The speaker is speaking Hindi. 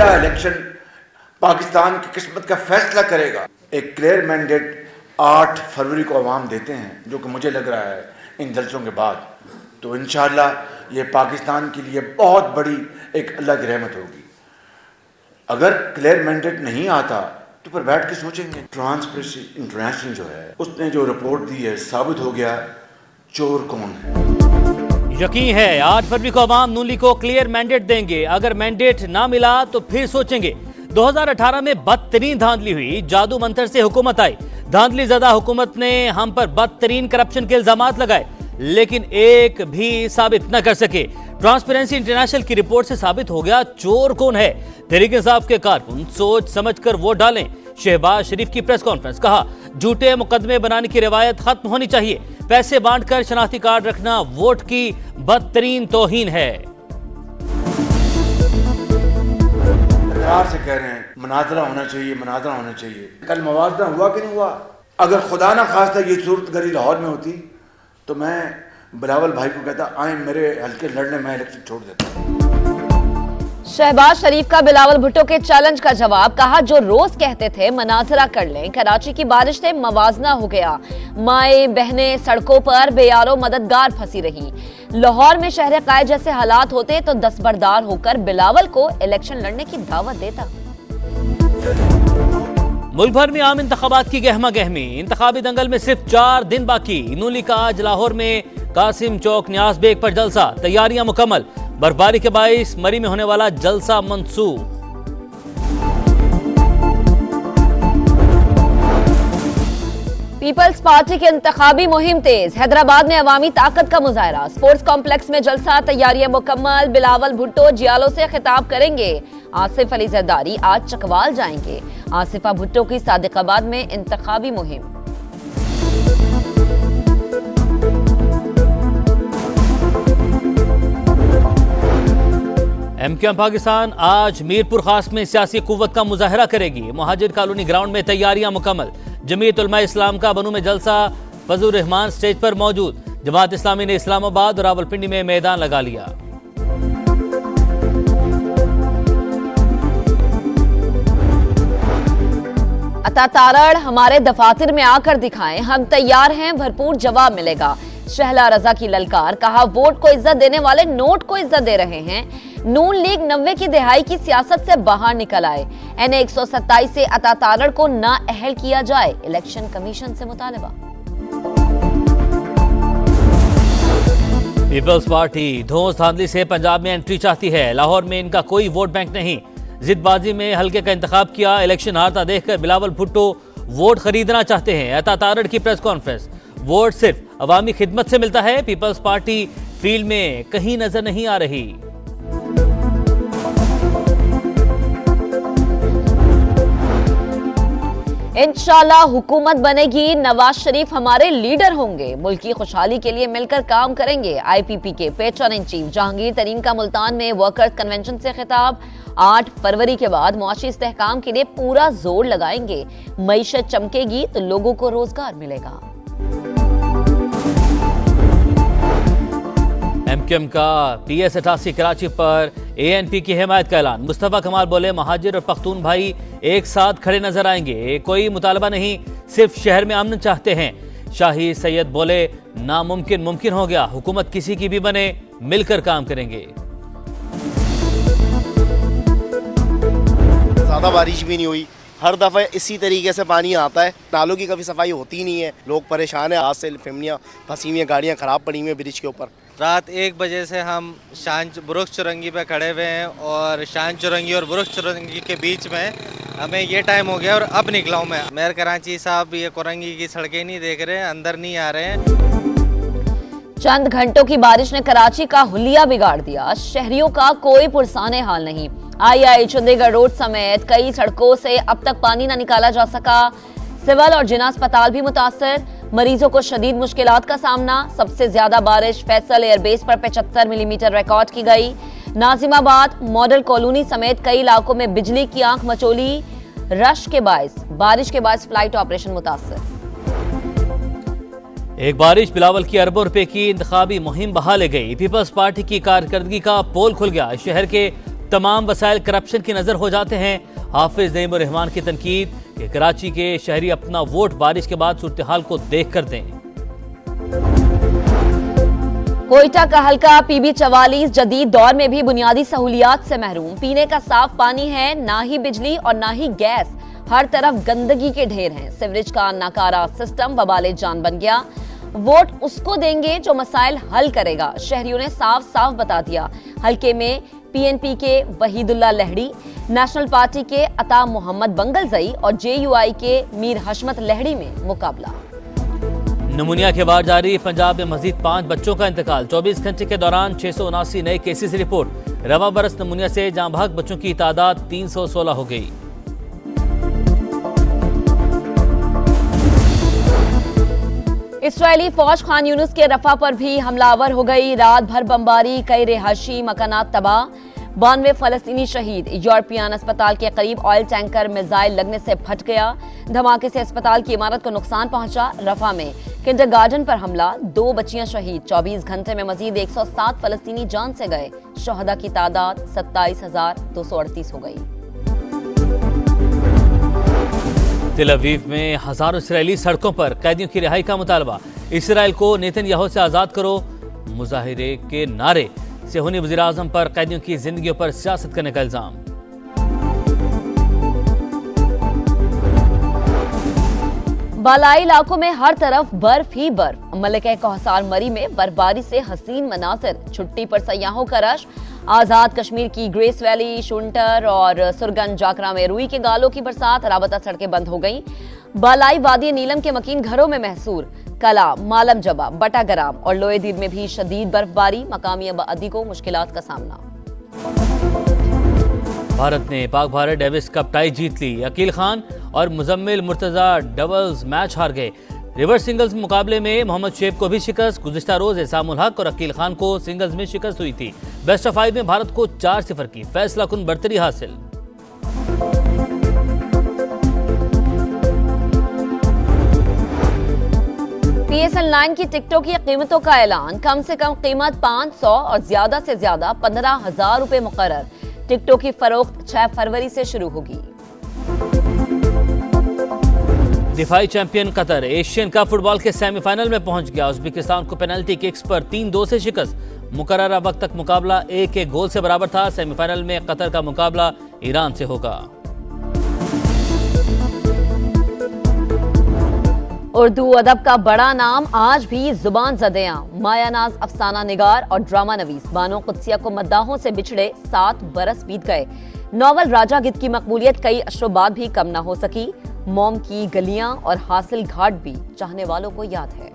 अगला इलेक्शन पाकिस्तान की किस्मत का फैसला करेगा। एक क्लियर मैंडेट 8 फरवरी को अवाम देते हैं, जो कि मुझे लग रहा है इन जलसों के बाद तो इंशाअल्लाह ये पाकिस्तान के लिए बहुत बड़ी एक अल्लाह की रहमत होगी। अगर क्लियर मैंडेट नहीं आता तो फिर बैठ के सोचेंगे। ट्रांसपेरेंसी इंटरनेशनल जो है उसने जो रिपोर्ट दी है, साबित हो गया चोर कौन है। यकीन है 8 फरवरी को अवाम नून लीग को क्लियर मैंडेट देंगे। अगर मैंडेट ना मिला तो फिर सोचेंगे। 2018 में बदतरीन धांधली हुई, जादू मंत्र से हुकूमत आई। धांधली ज़दा हुकूमत ने हम पर बदतरीन करप्शन के इल्जामात लगाए, लेकिन एक भी साबित न कर सके। ट्रांसपेरेंसी इंटरनेशनल की रिपोर्ट से साबित हो गया चोर कौन है। तहरीक इंसाफ के कारकुन सोच समझकर वोट डालें। शहबाज शरीफ की प्रेस कॉन्फ्रेंस, कहा झूठे मुकदमे बनाने की रिवायत खत्म होनी चाहिए। पैसे बांटकर शनाख्ती कार्ड रखना वोट की बदतरीन तौहीन है। से कह रहे हैं मुनाजरा होना चाहिए, मुनाजरा होना चाहिए। कल मुवाजना हुआ कि नहीं हुआ? अगर खुदा ना खास्ता ये सूरत गरी लाहौर में होती तो मैं बिलावल भाई को कहता आए मेरे हल्के लड़ने, मैं इलेक्शन छोड़ देता। शहबाज शरीफ का बिलावल भुट्टो के चैलेंज का जवाब, कहा जो रोज कहते थे मनाजरा कर लें। कराची की बारिश से मवाजना हो गया। माए बहनें सड़कों पर बेयारो मददगार फंसी रही। लाहौर में शहर कायद जैसे हालात होते तो दस्तबरदार होकर बिलावल को इलेक्शन लड़ने की दावत देता। मुल्क भर में आम इंतखाबात की गहमा गहमी। इंतखाबी दंगल में सिर्फ 4 दिन बाकी। नून लीग का आज लाहौर में कासिम चौक न्याज बेग पर जलसा, तैयारियां मुकम्मल। बर्फबारी के बाइस मरी में होने वाला जलसा मंसूख। पीपल्स पार्टी की इंतखाबी मुहिम तेज। हैदराबाद में अवामी ताकत का मुजाहरा। स्पोर्ट्स कॉम्प्लेक्स में जलसा, तैयारियां मुकम्मल। बिलावल भुट्टो जियालों से खिताब करेंगे। आसिफ अली जरदारी आज चकवाल जाएंगे। आसिफा भुट्टो की सादिकाबाद में इंतखाबी मुहिम। एमक्यूएम पाकिस्तान आज मीरपुर खास में सियासी कुव्वत का मुजाहरा करेगी। मुहाजिर कॉलोनी ग्राउंड में तैयारियां मुकम्मल। जमीयत उलमा इस्लाम का बनू में जलसा, फजलुर रहमान स्टेज पर मौजूद। जमात इस्लामी ने इस्लामाबाद और रावलपिंडी में मैदान लगा लिया। अता तारड़ हमारे दफातर में आकर दिखाएं, हम तैयार हैं, भरपूर जवाब मिलेगा। शहला रजा की ललकार, कहा वोट को इज्जत देने वाले नोट को इज्जत दे रहे हैं। नून लीग 90 की दिहाई की सियासत से बाहर निकल आए। NA 127 से अता तारड़ को ना अहल किया जाए, इलेक्शन कमीशन से मुतालबा। पीपल्स पार्टी धौंस धांधली से पंजाब में एंट्री चाहती है। लाहौर में इनका कोई वोट बैंक नहीं। जिदबाजी में हल्के का इंतखाब किया। इलेक्शन हारता देखकर बिलावल भुट्टो वोट खरीदना चाहते हैं। अता तारड़ की प्रेस कॉन्फ्रेंस, वोट सिर्फ अवामी खिदमत से मिलता है। पीपल्स पार्टी फील्ड में कहीं नजर नहीं आ रही। इंशाल्लाह हुकूमत बनेगी, नवाज शरीफ हमारे लीडर होंगे। मुल्क की खुशहाली के लिए मिलकर काम करेंगे। IPP के पेट्रन इन चीफ जहांगीर तरीन का मुल्तान में वर्कर्स कन्वेंशन से खिताब। 8 फरवरी के बाद मुआशी इस्तेहकाम के लिए पूरा जोर लगाएंगे। मईशत चमकेगी तो लोगों को रोजगार मिलेगा। एमक्यूएम का PS 88 कराची पर ANP की हिमायत का ऐलान। मुस्तफा कमाल बोले महाजिर और पख्तून भाई एक साथ खड़े नजर आएंगे। कोई मुतालबा नहीं, सिर्फ शहर में अमन चाहते हैं। शाही सैयद बोले नामुमकिन मुमकिन हो गया। हुकूमत किसी की भी बने, मिलकर काम करेंगे। ज्यादा बारिश भी नहीं हुई, हर दफा इसी तरीके से पानी आता है। नालों की कभी सफाई होती नहीं है, लोग परेशान है। आज से फैमिलियाँ फंसी हुई हैं, गाड़ियाँ खराब पड़ी हुई हैं ब्रिज के ऊपर। रात 1 बजे से हम बुरुख चुरंगी पे खड़े हुए हैं और शान चुरंगी और बुरुख चुरंगी के बीच में हमें ये टाइम हो गया और अब निकला हूँ मैं। मेयर कराची साहब ये कुरंगी की सड़कें नहीं देख रहे हैं, अंदर नहीं आ रहे हैं। चंद घंटों की बारिश ने कराची का हुलिया बिगाड़ दिया। शहरियों का कोई पुरसाने हाल नहीं। II चंडीगढ़ रोड समेत कई सड़कों से अब तक पानी न निकाला जा सका। सिविल और जिना अस्पताल भी मुतासर। मरीजों को शदीद मुश्किलात का सामना। सबसे ज्यादा बारिश फैसल एयरबेस पर 75 मिलीमीटर रिकॉर्ड की गई। नाजिमाबाद मॉडल कॉलोनी समेत कई इलाकों में बिजली की आंख मचोली। रश के बायस बारिश के बायस फ्लाइट ऑपरेशन मुतासर। एक बारिश बिलावल की अरबों रुपए की इंतखाबी मुहिम बहा ले गई। पीपल्स पार्टी की कारकर्दगी का पोल खुल गया। शहर के तमाम वसाइल करप्शन की नजर हो जाते हैं। हाफिज नईम उर रहमान की तनकीद कि कराची के शहरी अपना वोट बारिश के बाद सूरत हाल को देख कर दें। कोयटा का हल्का PB44 जदीद दौर में भी बुनियादी सहूलियात से महरूम। पीने का साफ पानी है, ना ही बिजली और ना ही गैस। हर तरफ गंदगी के ढेर हैं। सीवरेज का नाकारा सिस्टम वबाले जान बन गया। वोट उसको देंगे जो मसाइल हल करेगा, शहरियों ने साफ साफ बता दिया। हल्के में PNP के वहीदुल्ला लहड़ी, नेशनल पार्टी के अता मोहम्मद बंगलजई और JUI के मीर हशमत लहड़ी में मुकाबला। नमूनिया के बाद जारी, पंजाब में मजीद 5 बच्चों का इंतकाल। 24 घंटे के दौरान 679 नए केसेस रिपोर्ट। रवा बरस नमूनिया से जाँ भाग बच्चों की तादाद 316 हो गई। इस्राएली फौज खान यूनुस के रफा पर भी हमलावर हो गई। रात भर बमबारी, कई रिहायशी मकानात तबाह, 92 फलस्तीनी शहीद। यूरोपियन अस्पताल के करीब ऑयल टैंकर मिसाइल लगने से फट गया। धमाके से अस्पताल की इमारत को नुकसान पहुंचा। रफा में किंडरगार्टन पर हमला, 2 बच्चियां शहीद। 24 घंटे में मजीद 107 फलस्तीनी जान से गए। शहदा की तादाद 27,238 हो गई। तेल अवीव में हजारों इसराइली सड़कों पर कैदियों की रिहाई का मुतालबा। इसराइल को नेतन्याहू से आजाद करो, मुजाहिरे के नारे। सेहूनी वज़ीर आज़म पर कैदियों की जिंदगियों पर सियासत करने का इल्जाम। बालाई इलाकों में हर तरफ बर्फ ही बर्फ। मलिका कौसार मरी में बर्फबारी से हसीन मनासिर। छुट्टी पर सयाहों का रश। आजाद कश्मीर की ग्रेस वैली, शुंटर और सुरगंज जाकरा में रुई के गालों की बरसात। राबता सड़कें बंद हो गईं। बालाई वादी नीलम के मकीन घरों में महसूर। कला, मालम जबा, बटागराम और लोएदीद में भी शदीद बर्फबारी। मकामी आबादी को मुश्किलात का सामना। भारत ने Pak Bharat Davis cup tie जीत ली। अकील खान और मुजम्मिल मुर्तजा डबल्स मैच हार गए। रिवर्स सिंगल्स मुकाबले में मोहम्मद शेब को भी शिकस्त। गुज़िश्ता रोज एहसामुल हक और अकील खान को सिंगल्स में शिकस्त हुई थी। बेस्ट ऑफ 5 में भारत को 4-0 की फैसला कुन बरतरी हासिल। PSL 9 की टिकटों की कीमतों का ऐलान। कम से कम कीमत 500 और ज्यादा से ज्यादा 15,000 रुपए मुकर्रर। टिकटों की फरोख्त 6 फरवरी से शुरू होगी। दिफाई champion Qatar Asian cup football के सेमीफाइनल में पहुंच गया। उज्बेकिस्तान को पेनल्टी किक्स पर 3-2 से शिकस्त। मुकर्ररा वक्त तक मुकाबला 1-1 गोल से बराबर था। सेमीफाइनल में कतर का मुकाबला ईरान से होगा। उर्दू अदब का बड़ा नाम आज भी जुबान ज़दियां। मायानाज अफसाना निगार और ड्रामा नवीस बानो कुद्सिया को मद्दाहों से बिछड़े 7 बरस बीत गए। नॉवल राजा गिद्ध की मकबूलियत कई अशरों बाद भी कम न हो सकी। मोम की गलियां और हासिल घाट भी चाहने वालों को याद है।